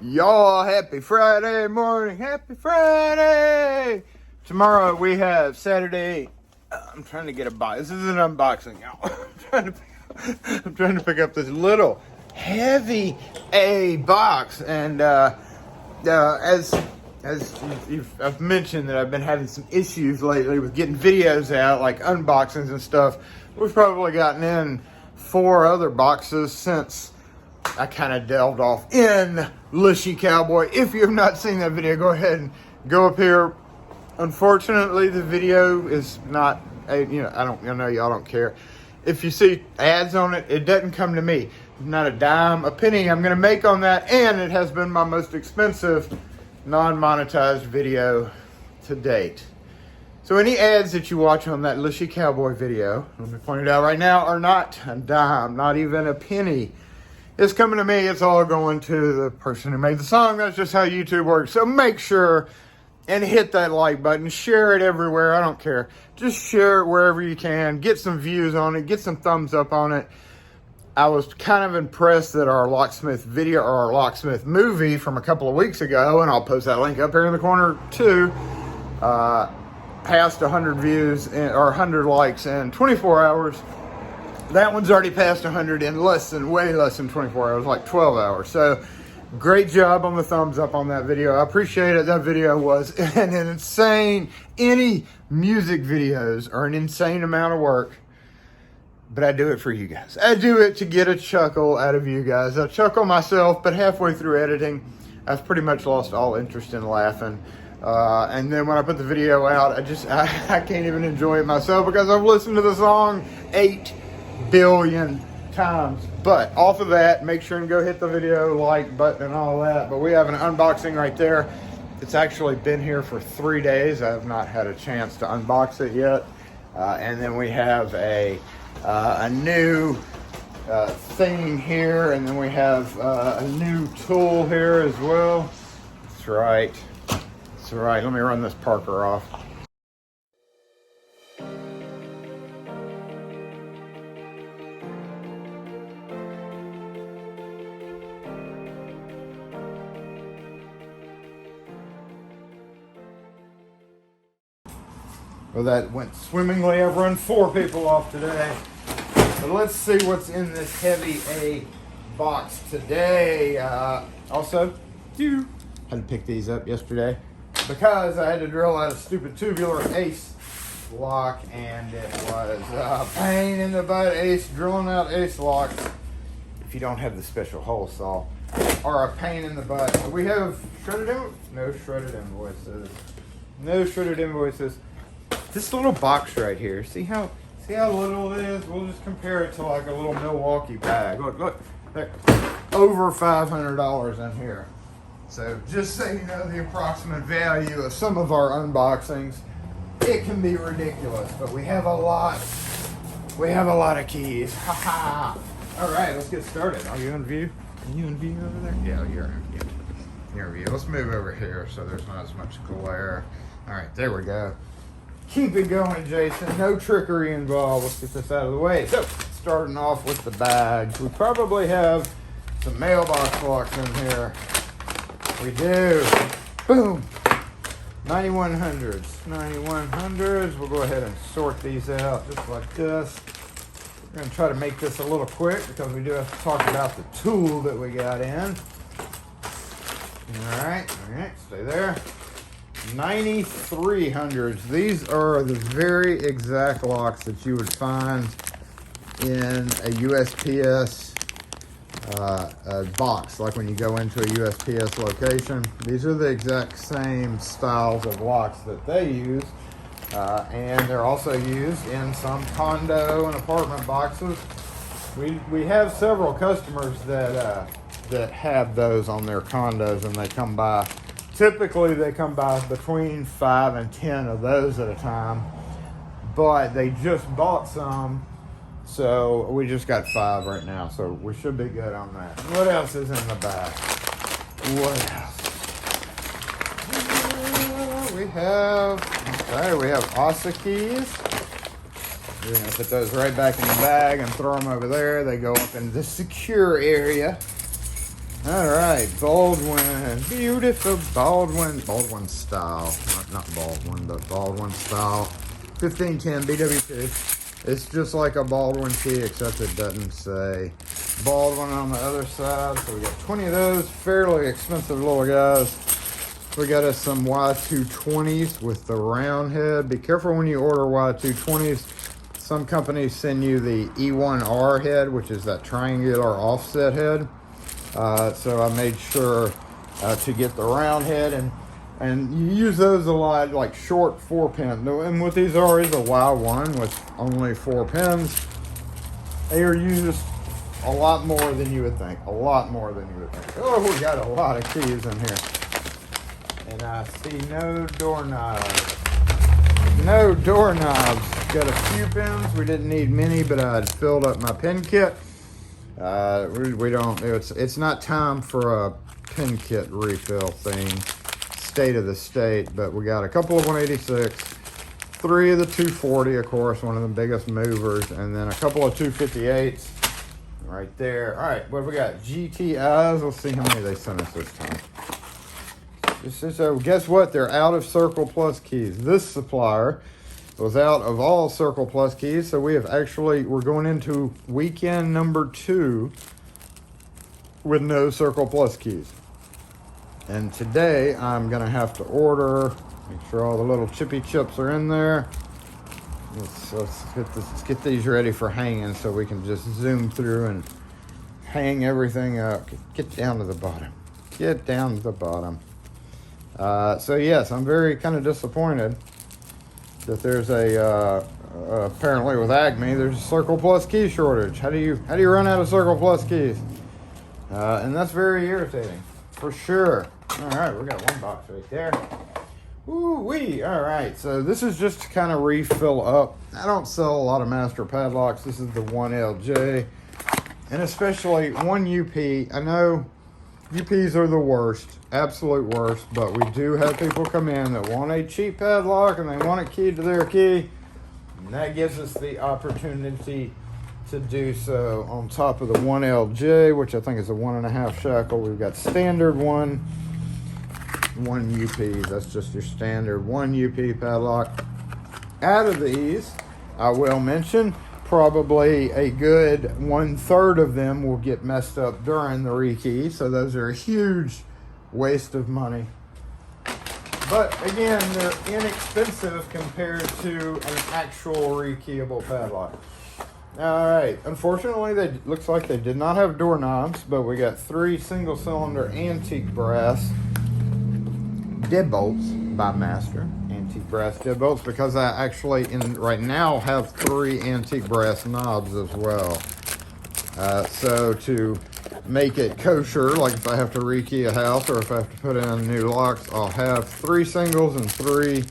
Y'all, happy Friday morning. Happy Friday. Tomorrow we have Saturday. I'm trying to get a box. This is an unboxing, y'all. I'm trying to pick up this little heavy A box. And as I've mentioned that I've been having some issues lately with getting videos out, like unboxings and stuff. We've probably gotten in 4 other boxes since I kind of delved off in Lushy Cowboy. If you have not seen that video, go ahead and go up here. Unfortunately, the video is not, I know y'all don't care. If you see ads on it, it doesn't come to me. Not a dime, a penny I'm going to make on that, and it has been my most expensive non-monetized video to date. So any ads that you watch on that Lushy Cowboy video, let me point it out right now, are not a dime, not even a penny. It's coming to me. It's all going to the person who made the song. That's just how YouTube works. So make sure and hit that like button. Share it everywhere. I don't care. Just share it wherever you can. Get some views on it. Get some thumbs up on it. I was kind of impressed that our locksmith video, or our locksmith movie from a couple of weeks ago, and I'll post that link up here in the corner too, passed 100 views or 100 likes in 24 hours. That one's already passed 100 in way less than 24 hours, like 12 hours. So great job on the thumbs up on that video. I appreciate it. That video was an insane, any music videos are an insane amount of work, but I do it for you guys. I do it to get a chuckle out of you guys. I chuckle myself, but halfway through editing, I've pretty much lost all interest in laughing. And then when I put the video out, I can't even enjoy it myself because I've listened to the song 8 billion times. But off of that, make sure and go hit the video like button and all that. But we have an unboxing right there. It's actually been here for 3 days. I have not had a chance to unbox it yet. And then we have a new thing here, and then we have a new tool here as well. That's right. That's right. Let me run this Parker off. Well, that went swimmingly. I've run 4 people off today. But let's see what's in this heavy A box today. Also, had to pick these up yesterday because I had to drill out a stupid tubular ace lock, and it was a pain in the butt. Drilling out ace locks, if you don't have the special hole saw, are a pain in the butt. So we have no shredded invoices. No shredded invoices. This little box right here, see how little it is? We'll just compare it to like a little Milwaukee bag. Look, there, over $500 in here. So just so you know the approximate value of some of our unboxings, it can be ridiculous, but we have a lot of keys. All right, let's get started. Are you in view? Are you in view over there? Yeah, you're in view. You're in view. Let's move over here so there's not as much glare. All right, there we go. Keep it going, Jason. No trickery involved. Let's get this out of the way. So, starting off with the bags. We probably have some mailbox locks in here. We do. Boom. 9100s. 9100s. We'll go ahead and sort these out just like this. We're going to try to make this a little quick because we do have to talk about the tool that we got in. All right. Stay there. 9300s. These are the very exact locks that you would find in a USPS box, like when you go into a USPS location. These are the exact same styles of locks that they use, and they're also used in some condo and apartment boxes. We have several customers that have those on their condos, and they come by. Typically, they come by between 5 and 10 of those at a time, but they just bought some, so we just got 5 right now, so we should be good on that. What else is in the bag? What else? We have ASA keys. We're going to put those right back in the bag and throw them over there. They go up in the secure area. All right, Baldwin, beautiful Baldwin style, not Baldwin, but Baldwin style, 1510 BW2. It's just like a Baldwin key, except it doesn't say Baldwin on the other side. So we got 20 of those, fairly expensive little guys. We got us some Y220s with the round head. Be careful when you order Y220s. Some companies send you the E1R head, which is that triangular offset head. So I made sure to get the round head, and you use those a lot, like short 4-pin. And what these are is a Y1 with only 4 pins. They are used a lot more than you would think. A lot more than you would think. Oh, we got a lot of keys in here. And I see no doorknobs. No doorknobs. Got a few pins. We didn't need many, but I had filled up my pin kit. We don't. It's not time for a pin kit refill thing. State of the state, but we got a couple of 186, 3 of the 240, of course, one of the biggest movers, and then a couple of 258s right there. All right, what have we got? GTIs. Let's see how many they sent us this time. So guess what? They're out of Circle Plus keys. This supplier was out of all Circle Plus keys, so we're going into weekend number 2 with no Circle Plus keys. And today I'm gonna have to order, make sure all the little chippy chips are in there. Let's get these ready for hanging so we can just zoom through and hang everything up. Get down to the bottom. Get down to the bottom. So yes, I'm very kind of disappointed that there's apparently with Acme, there's a Circle Plus key shortage. How do you run out of Circle Plus keys? And that's very irritating, for sure. All right, we got one box right there. Ooh-wee, all right. So this is just to kind of refill up. I don't sell a lot of master padlocks. This is the 1LJ, and especially 1UP. I know UPs are the worst, absolute worst, but we do have people come in that want a cheap padlock and they want it keyed to their key, and that gives us the opportunity to do so. On top of the 1LJ, which I think is a 1.5 shackle, we've got standard 1 UPs. That's just your standard 1 UP padlock. Out of these, I will mention, probably a good 1/3 of them will get messed up during the rekey, so those are a huge waste of money. But again, they're inexpensive compared to an actual rekeyable padlock. All right, unfortunately, looks like they did not have doorknobs, but we got 3 single-cylinder antique brass deadbolts by Master. Antique brass deadbolts, because I actually right now have 3 antique brass knobs as well. So to make it kosher, like if I have to rekey a house or if I have to put in new locks, I'll have 3 singles and 3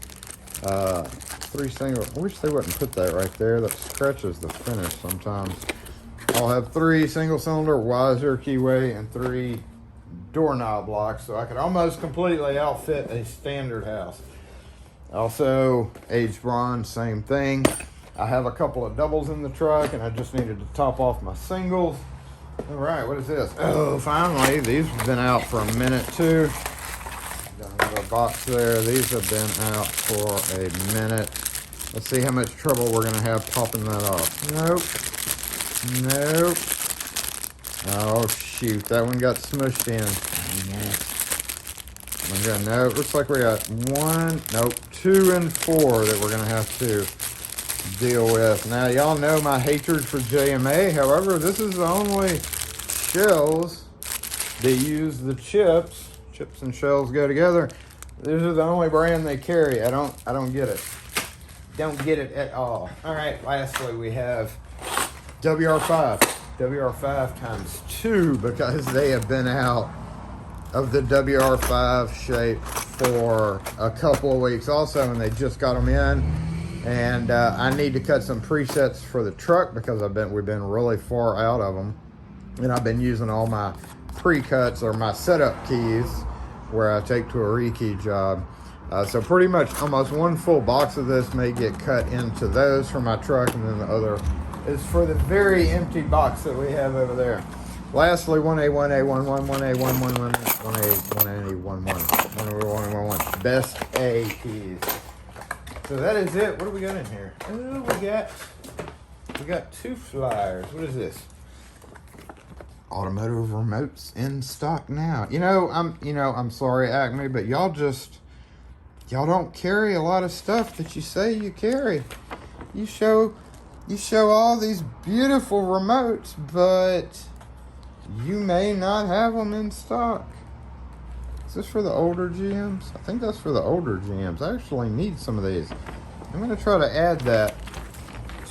singles. I wish they wouldn't put that right there. That scratches the finish sometimes. I'll have 3 single-cylinder Wiser keyway and 3 doorknob locks, so I could almost completely outfit a standard house. Also, aged bronze, same thing. I have a couple of doubles in the truck, and I just needed to top off my singles. All right, what is this? Oh, finally, these have been out for a minute too. Got another box there. These have been out for a minute. Let's see how much trouble we're gonna have popping that off. Nope. Oh shoot, that one got smushed in. No, looks like we got 2 and 4 that we're gonna have to deal with. Now y'all know my hatred for JMA. However, this is the only shells that use the chips. Chips and shells go together. These are the only brand they carry. I don't get it. Don't get it at all. All right, lastly we have WR5. WR5 times 2, because they have been out of the WR5 shape for a couple of weeks also, and they just got them in. And I need to cut some presets for the truck because we've been really far out of them, and I've been using all my pre-cuts or my setup keys where I take to a rekey job. So pretty much almost 1 full box of this may get cut into those for my truck, and then the other is for the very empty box that we have over there. Lastly, 1A, 1A, 11, 1A, 11, 1A, 1A, best A keys. So that is it. What do we got in here? Oh, we got 2 flyers. What is this? Automotive remotes in stock now. I'm sorry, Acme, but y'all don't carry a lot of stuff that you say you carry. You show all these beautiful remotes, but you may not have them in stock. Is this for the older GMs? I think that's for the older GMs. I actually need some of these. I'm going to try to add that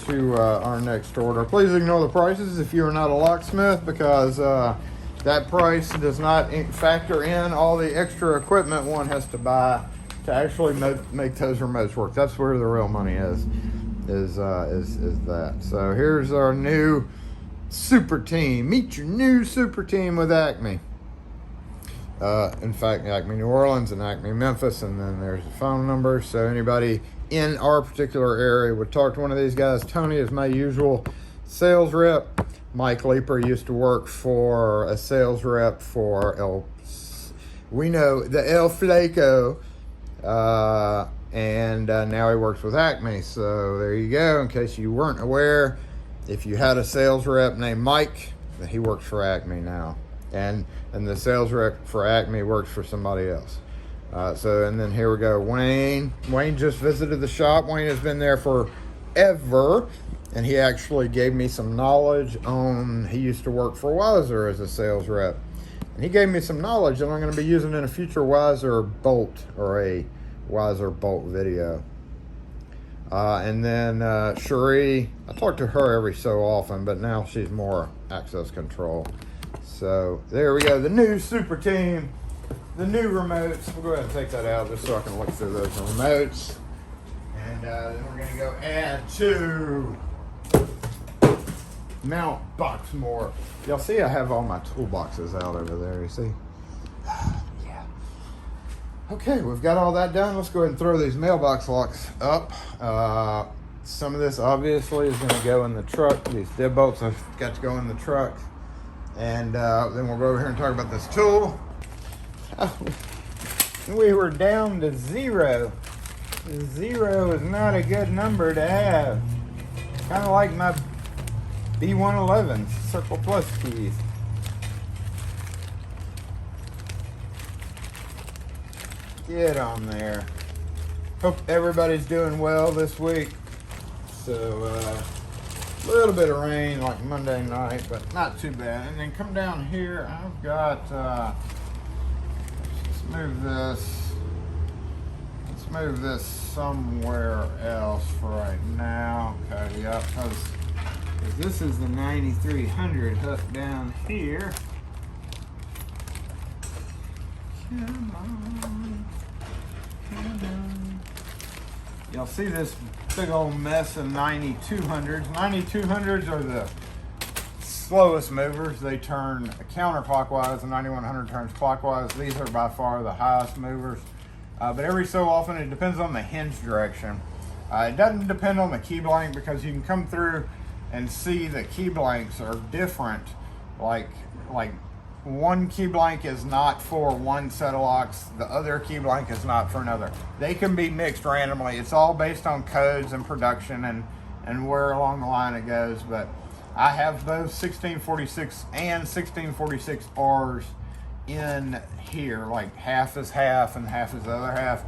to our next order. Please ignore the prices if you are not a locksmith, because that price does not factor in all the extra equipment one has to buy to actually make those remotes work. That's where the real money is that. So here's our new super team. Meet your new super team with Acme. In fact, Acme New Orleans and Acme Memphis, and then there's a phone number. So anybody in our particular area would talk to one of these guys. Tony is my usual sales rep. Mike Leeper used to work for a sales rep for El Flaco, and now he works with Acme. So there you go. In case you weren't aware, if you had a sales rep named Mike, he works for Acme now. And the sales rep for Acme works for somebody else. And then here we go. Wayne just visited the shop. Wayne has been there forever, and he actually gave me some knowledge on, he used to work for Weiser as a sales rep. And he gave me some knowledge that I'm going to be using in a future Weiser Bolt or a Weiser Bolt video. And then Cherie, I talk to her every so often, but now she's more access control. So there we go, the new super team, the new remotes. We'll go ahead and take that out just so I can look through those remotes. And then we're going to go add 2 mount box more. Y'all see I have all my toolboxes out over there, you see? Yeah. Okay, we've got all that done. Let's go ahead and throw these mailbox locks up. Some of this obviously is going to go in the truck. These deadbolts have got to go in the truck. And then we'll go over here and talk about this tool. We were down to 0. 0 is not a good number to have. Kind of like my B111 Circle Plus keys. Get on there. Hope everybody's doing well this week. So, a little bit of rain like Monday night, but not too bad. And then come down here, I've got, let's move this somewhere else for right now. Okay, yeah, because this is the 9300 hooked down here. Come on. Y'all see this big old mess of 9200s. 9200s are the slowest movers. They turn counterclockwise, and 9100 turns clockwise. These are by far the highest movers. But every so often, it depends on the hinge direction. It doesn't depend on the key blank, because you can come through and see the key blanks are different. Like one key blank is not for one set of locks, the other key blank is not for another. They can be mixed randomly. It's all based on codes and production and where along the line it goes. But I have both 1646 and 1646Rs in here, like half is half and half is the other half.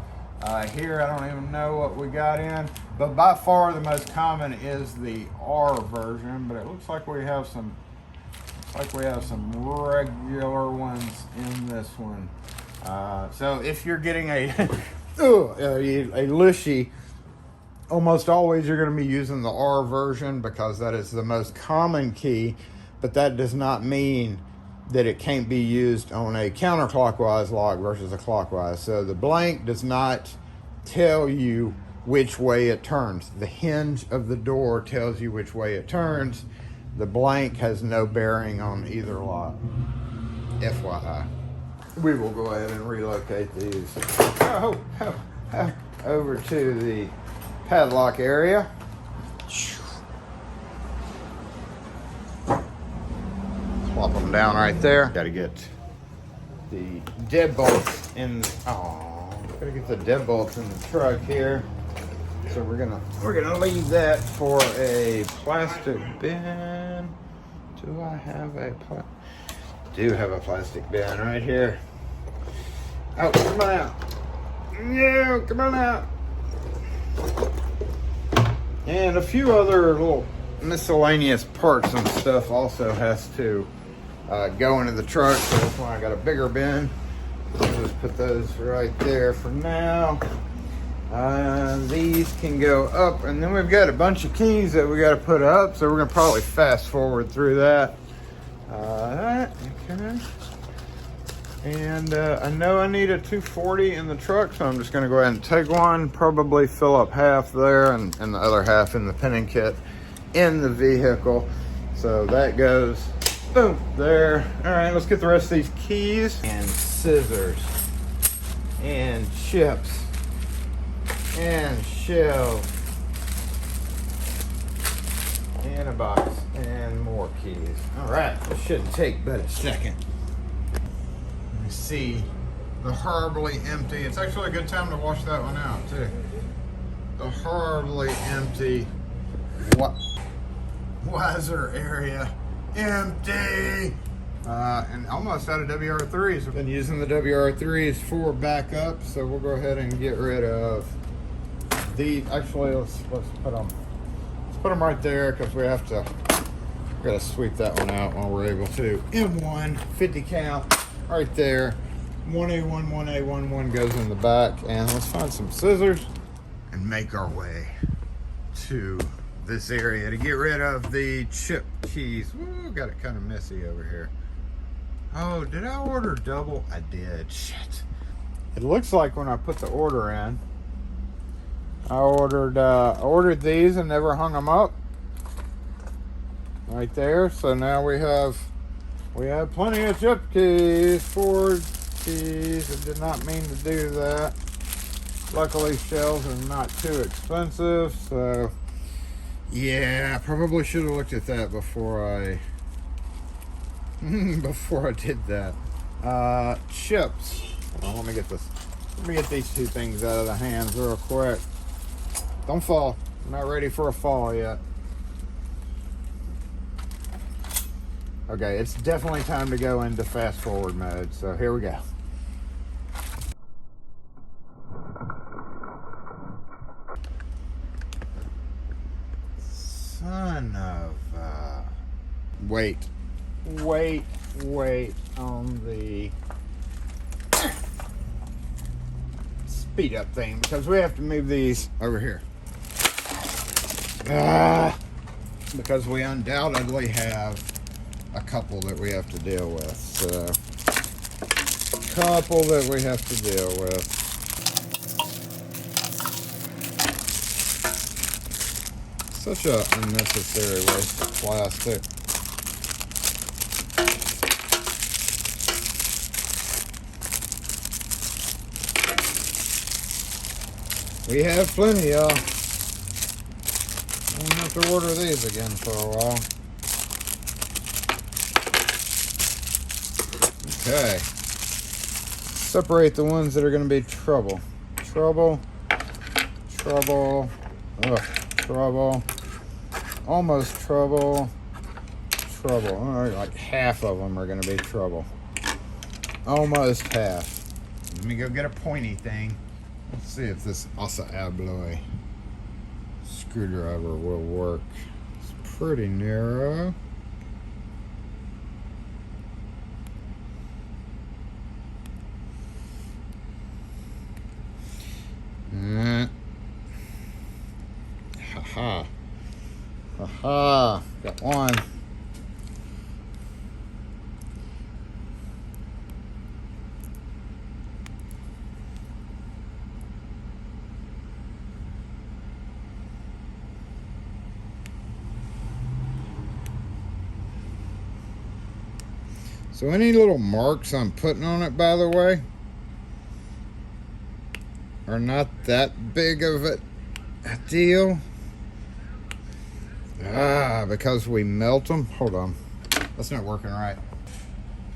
Here I don't even know what we got in, but by far the most common is the R version. But it looks like we have some regular ones in this one. So if you're getting a Lishy, almost always you're going to be using the R version, because that is the most common key. But that does not mean that it can't be used on a counterclockwise lock versus a clockwise. So the blank does not tell you which way it turns. The hinge of the door tells you which way it turns. The blank has no bearing on either lock. FYI. We will go ahead and relocate these over to the padlock area. Plop them one down right there. Got to get the deadbolts in. Gotta get the deadbolts in the truck here. So we're gonna leave that for a plastic bin. Do I have a do have a plastic bin right here? Oh, come on out! No, come on out! And a few other little miscellaneous parts and stuff also has to go into the truck. So that's why I got a bigger bin. I'll just put those right there for now. These can go up, and then we've got a bunch of keys that we got to put up, so we're gonna probably fast forward through that. Okay. And I know I need a 240 in the truck, so I'm just gonna go ahead and take one, probably fill up half there and the other half in the pinning kit in the vehicle. So that goes, boom, there. All right, let's get the rest of these keys and scissors and chips and shells and a box and more keys. All right, this shouldn't take but a second. Let me see the horribly empty. It's actually a good time to wash that one out too. The horribly empty Wiser area empty. And almost out of WR3s. We've been using the WR3s for backup, so we'll go ahead and get rid of the. Actually, let's put them right there because we gotta sweep that one out while we're able to. M1 50 cal right there. 1A1 1A11 goes in the back, and let's find some scissors and make our way to this area to get rid of the chip keys. Woo, got it kind of messy over here. Oh, did I order double? I did. Shit. It looks like when I put the order in, I ordered these and never hung them up. Right there. So now we have plenty of chip keys, Ford keys. I did not mean to do that. Luckily, shells are not too expensive, so yeah, I probably should have looked at that before I did that. Chips. Hold on, let me get these two things out of the hands real quick. Don't fall. I'm not ready for a fall yet. Okay, it's definitely time to go into fast forward mode, so here we go. Son of wait on the speed up thing because we have to move these over here. Because we undoubtedly have a couple that we have to deal with. So, couple that we have to deal with. Such a unnecessary waste of plastic. We have plenty, y'all. I won't have to order these again for a while. Okay. Separate the ones that are going to be trouble. Trouble. Almost trouble. All right, like half of them are going to be trouble. Almost half. Let me go get a pointy thing. Let's see if this Assa Abloy screwdriver will work. It's pretty narrow. Haha. Got one. So any little marks I'm putting on it, by the way, are not that big of a deal. Because we melt them. Hold on. That's not working right.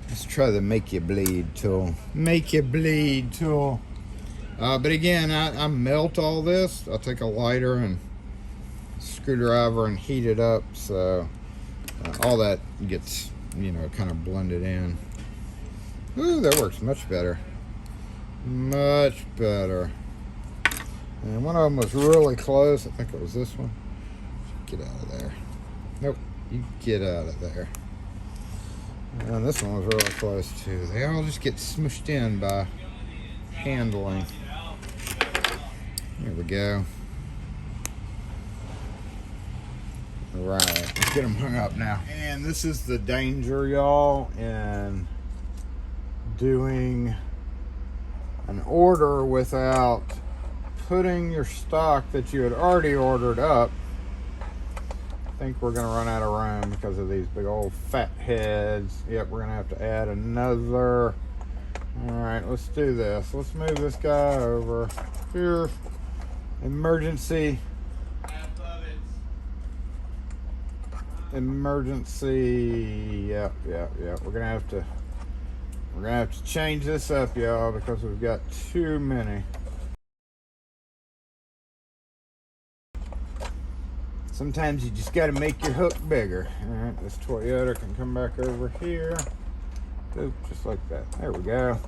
Let's try the make you bleed tool. Make you bleed tool. But again, I melt all this. I'll take a lighter and screwdriver and heat it up, so all that gets, you know, kind of blended in. Ooh, that works much better. Much better. And one of them was really close. I think it was this one. Get out of there. Nope, you get out of there. And this one was really close too. They all just get smushed in by handling. There we go. All right, let's get them hung up now. And this is the danger, y'all, in doing an order without putting your stock that you had already ordered up. I think we're gonna run out of room because of these big old fat heads. Yep, we're gonna have to add another. All right, let's do this. Let's move this guy over here. Emergency. Emergency. Yep. We're gonna have to change this up, y'all, because we've got too many. Sometimes you just got to make your hook bigger. All right, this Toyota can come back over here. Oop, just like that. There we go.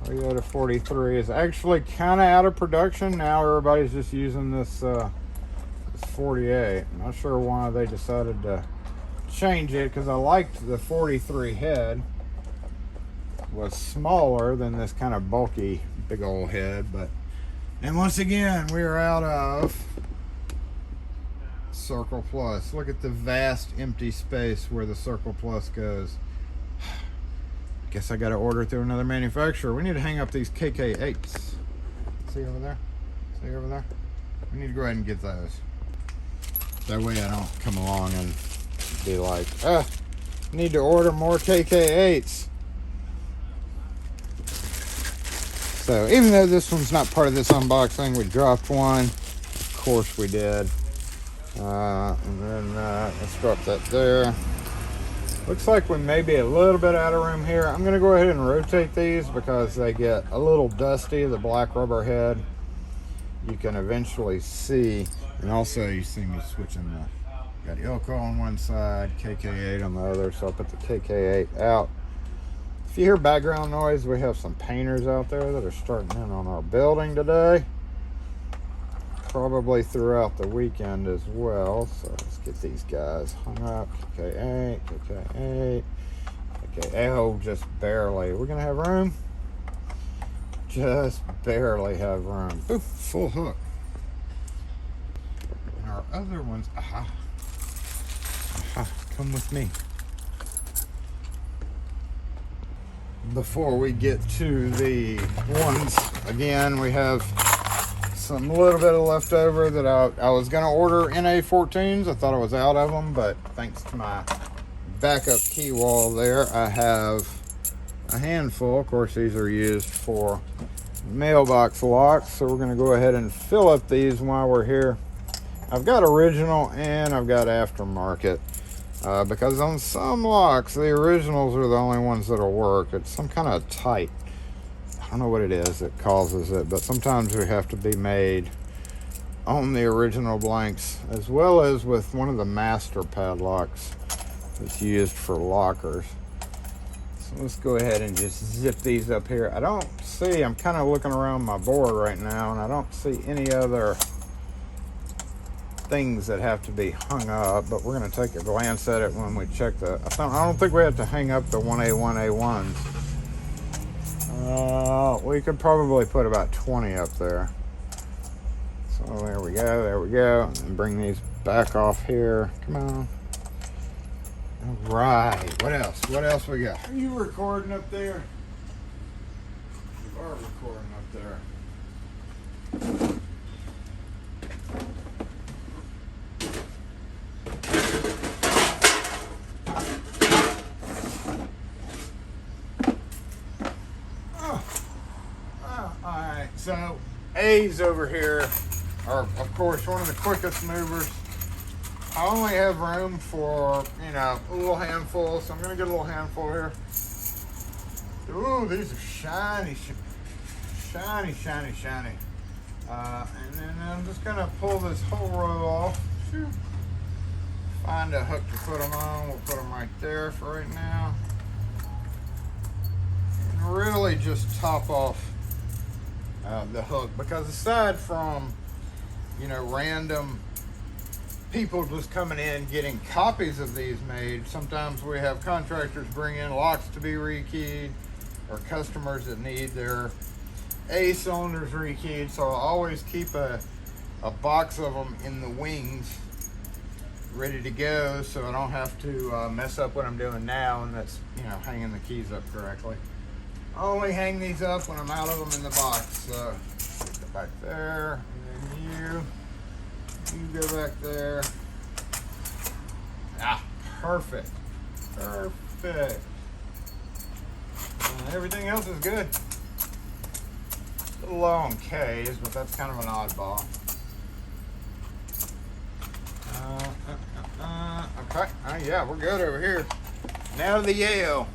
Toyota 43 is actually kind of out of production now. Everybody's just using this 48. I'm not sure why they decided to change it, because I liked the 43 head. It was smaller than this kind of bulky big old head, but. And once again, we are out of Circle Plus. Look at the vast empty space where the Circle Plus goes. Guess I got to order through another manufacturer. We need to hang up these KK8s. See over there? See over there? We need to go ahead and get those. That way I don't come along and be like, need to order more KK8s. So even though this one's not part of this unboxing, we dropped one. Of course we did. And then let's drop that there. Looks like we may be a little bit out of room here. I'm gonna go ahead and rotate these because they get a little dusty, the black rubber head. You can eventually see, and also you see me switching got Ilko on one side, KK8 on the other, so I'll put the KK8 out. If you hear background noise, we have some painters out there that are starting in on our building today. Probably throughout the weekend as well. So let's get these guys hung up. KK8, KK8, KK8. Oh, just barely. We're going to have room? Just barely have room. Ooh, full hook. And our other ones, come with me. Before we get to the ones, again, we have some little bit of leftover that I was going to order NA14s. I thought I was out of them, but thanks to my backup key wall there, I have a handful. Of course, these are used for mailbox locks, so we're going to go ahead and fill up these while we're here. I've got original and I've got aftermarket. Because on some locks, the originals are the only ones that'll work. It's some kind of tight. I don't know what it is that causes it, but sometimes we have to be made on the original blanks, as well as with one of the master padlocks that's used for lockers. So let's go ahead and just zip these up here. I don't see, I'm kind of looking around my board right now, and I don't see any other things that have to be hung up, but we're going to take a glance at it when we check the. I don't think we have to hang up the 1A1A1s. We could probably put about 20 up there. So there we go, and bring these back off here. Come on. All right, what else we got? Are you recording up there? You are recording up there. So A's over here are, of course, one of the quickest movers. I only have room for, you know, a little handful, so I'm gonna get a little handful here. Ooh, these are shiny, shiny, shiny, shiny. And then I'm just gonna pull this whole row off. Find a hook to put them on. We'll put them right there for right now. And really just top off the hook, because aside from, you know, random people just coming in getting copies of these made, sometimes we have contractors bring in locks to be rekeyed, or customers that need their A cylinders rekeyed. So I always keep a box of them in the wings ready to go, so I don't have to mess up what I'm doing now, and that's, you know, hanging the keys up correctly. I only hang these up when I'm out of them in the box. So get it back there, and then you go back there. Ah, perfect, perfect. And everything else is good. A little low on K's, but that's kind of an oddball. Okay, yeah, we're good over here. Now the Yale.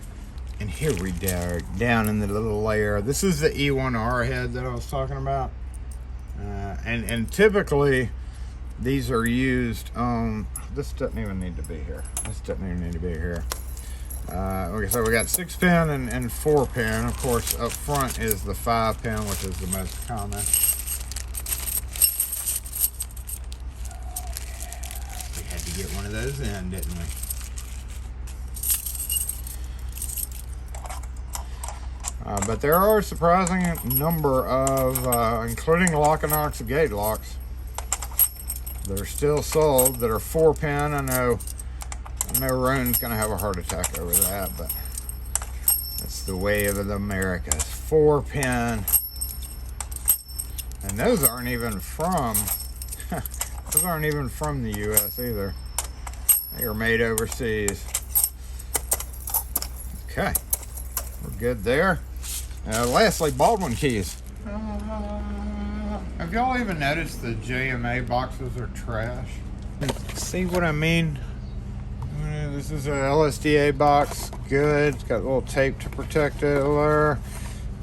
And here we are, down in the little layer. This is the E1R head that I was talking about. And typically, these are used on, this doesn't even need to be here. This doesn't even need to be here. Okay, so we got 6-pin and 4-pin. Of course, up front is the 5-pin, which is the most common. We had to get one of those in, didn't we? But there are a surprising number of, including lock and Knox gate locks, that are still sold that are 4-pin. I know Roan's gonna have a heart attack over that, but that's the way of the Americas. 4-pin, and those aren't even from the U.S. either. They are made overseas. Okay, we're good there. Lastly, Baldwin Keys. Have y'all even noticed the JMA boxes are trash? See what I mean? This is an LSDA box. Good. It's got a little tape to protect it there.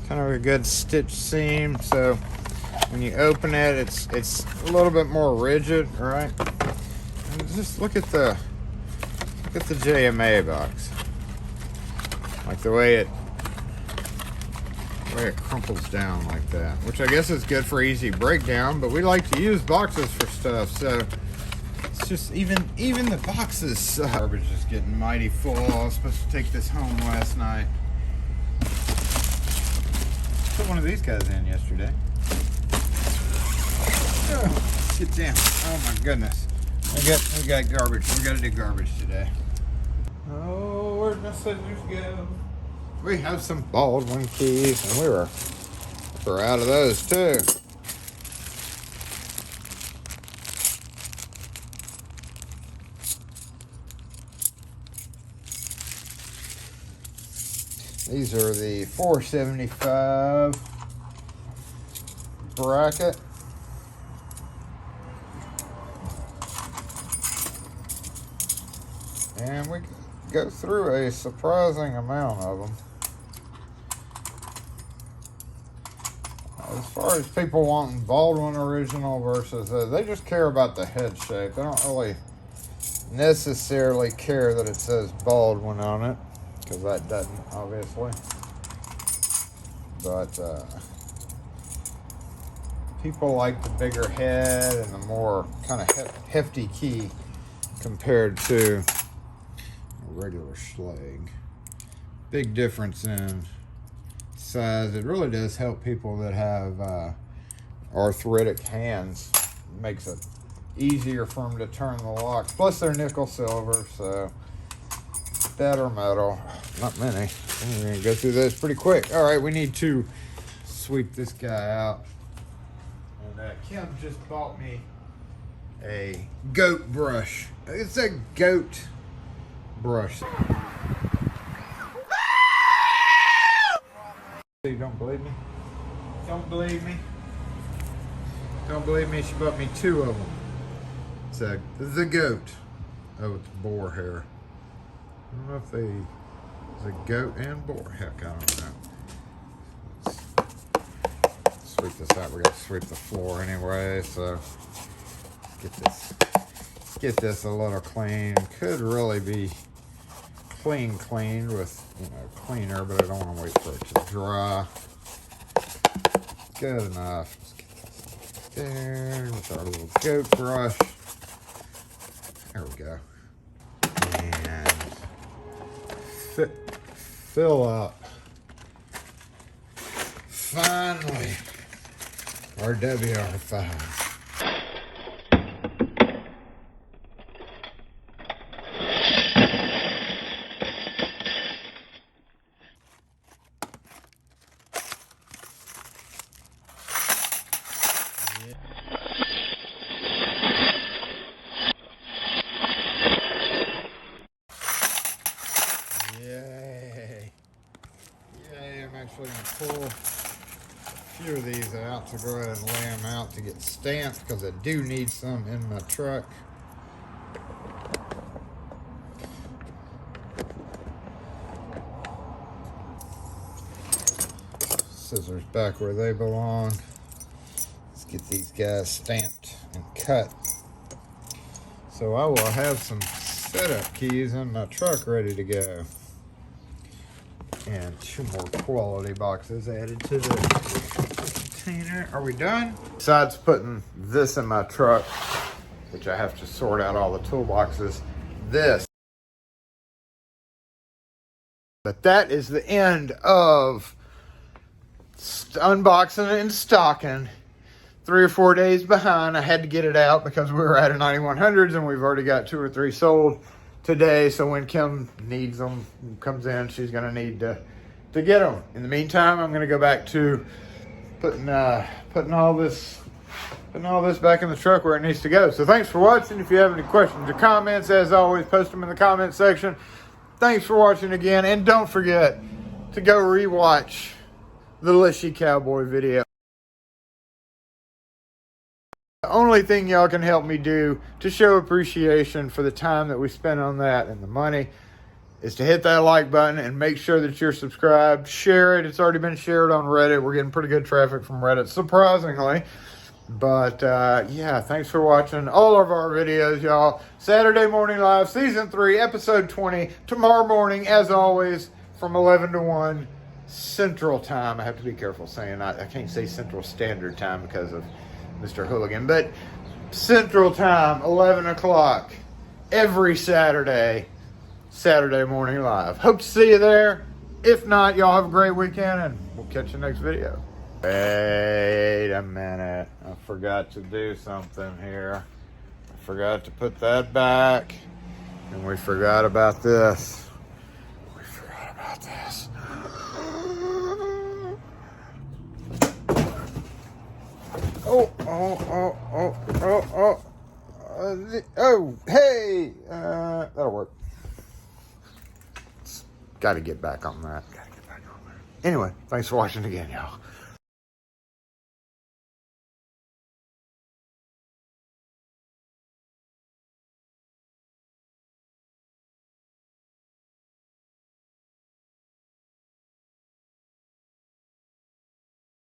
Kind of a good stitch seam. So when you open it, it's a little bit more rigid, right? And just look at the JMA box. Like the way it crumples down like that, which I guess is good for easy breakdown, but we like to use boxes for stuff, so it's just even the boxes. Garbage is getting mighty full. I was supposed to take this home last night. Put one of these guys in yesterday. Oh, get down. Oh my goodness. We got garbage. We got to do garbage today. Oh, where'd my scissors go? We have some Baldwin Keys, and we're out of those too. These are the 475 bracket. And we go through a surprising amount of them. As far as people wanting Baldwin original versus, they just care about the head shape. They don't really necessarily care that it says Baldwin on it, because that doesn't, obviously. But people like the bigger head and the more kind of hefty key compared to a regular Schlage. Big difference in size. It really does help people that have arthritic hands. It makes it easier for them to turn the locks. Plus they're nickel silver, so that or metal. Not many. We're gonna go through this pretty quick. All right, we need to sweep this guy out. And Kim just bought me a goat brush. It's a goat brush. You don't believe me? Don't believe me? Don't believe me? She bought me 2 of them. It's the goat. Oh, it's boar hair. I don't know if it's a goat and boar. Heck, I don't know. Let's sweep this out. We got to sweep the floor anyway, so get this a little clean. Could really be cleaned with, cleaner, but I don't want to wait for it to dry. Good enough. Let's get this there with our little goat brush. There we go. And fill up. Finally, our WR5. I'm actually going to pull a few of these out to go ahead and lay them out to get stamped, because I do need some in my truck. Scissors back where they belong. Let's get these guys stamped and cut. So I will have some setup keys in my truck ready to go. And 2 more quality boxes added to the container. Are we done? Besides putting this in my truck, which I have to sort out all the toolboxes, but that is the end of unboxing and stocking. 3 or 4 days behind. I had to get it out because we were out of 9100s and we've already got 2 or 3 sold today. So when Kim needs them, comes in, she's going to need to get them. In the meantime, I'm going to go back to putting all this back in the truck where it needs to go. So thanks for watching. If you have any questions or comments, as always, post them in the comment section. Thanks for watching again, and don't forget to go rewatch the Lishy Cowboy video. The only thing y'all can help me do to show appreciation for the time that we spent on that and the money is to hit that like button and make sure that you're subscribed. Share it. It's already been shared on Reddit. We're getting pretty good traffic from Reddit, surprisingly. But yeah, thanks for watching all of our videos, y'all. Saturday Morning Live, Season 3, Episode 20. Tomorrow morning, as always, from 11 to 1 Central Time. I have to be careful saying I can't say Central Standard Time because of Mr. Hooligan, but Central Time, 11 o'clock, every Saturday Morning Live. Hope to see you there. If not, y'all have a great weekend, and we'll catch you next video. Wait a minute. I forgot to do something here. I forgot to put that back, and we forgot about this. Oh, hey, that'll work. Got to get back on that. Anyway, thanks for watching again, y'all.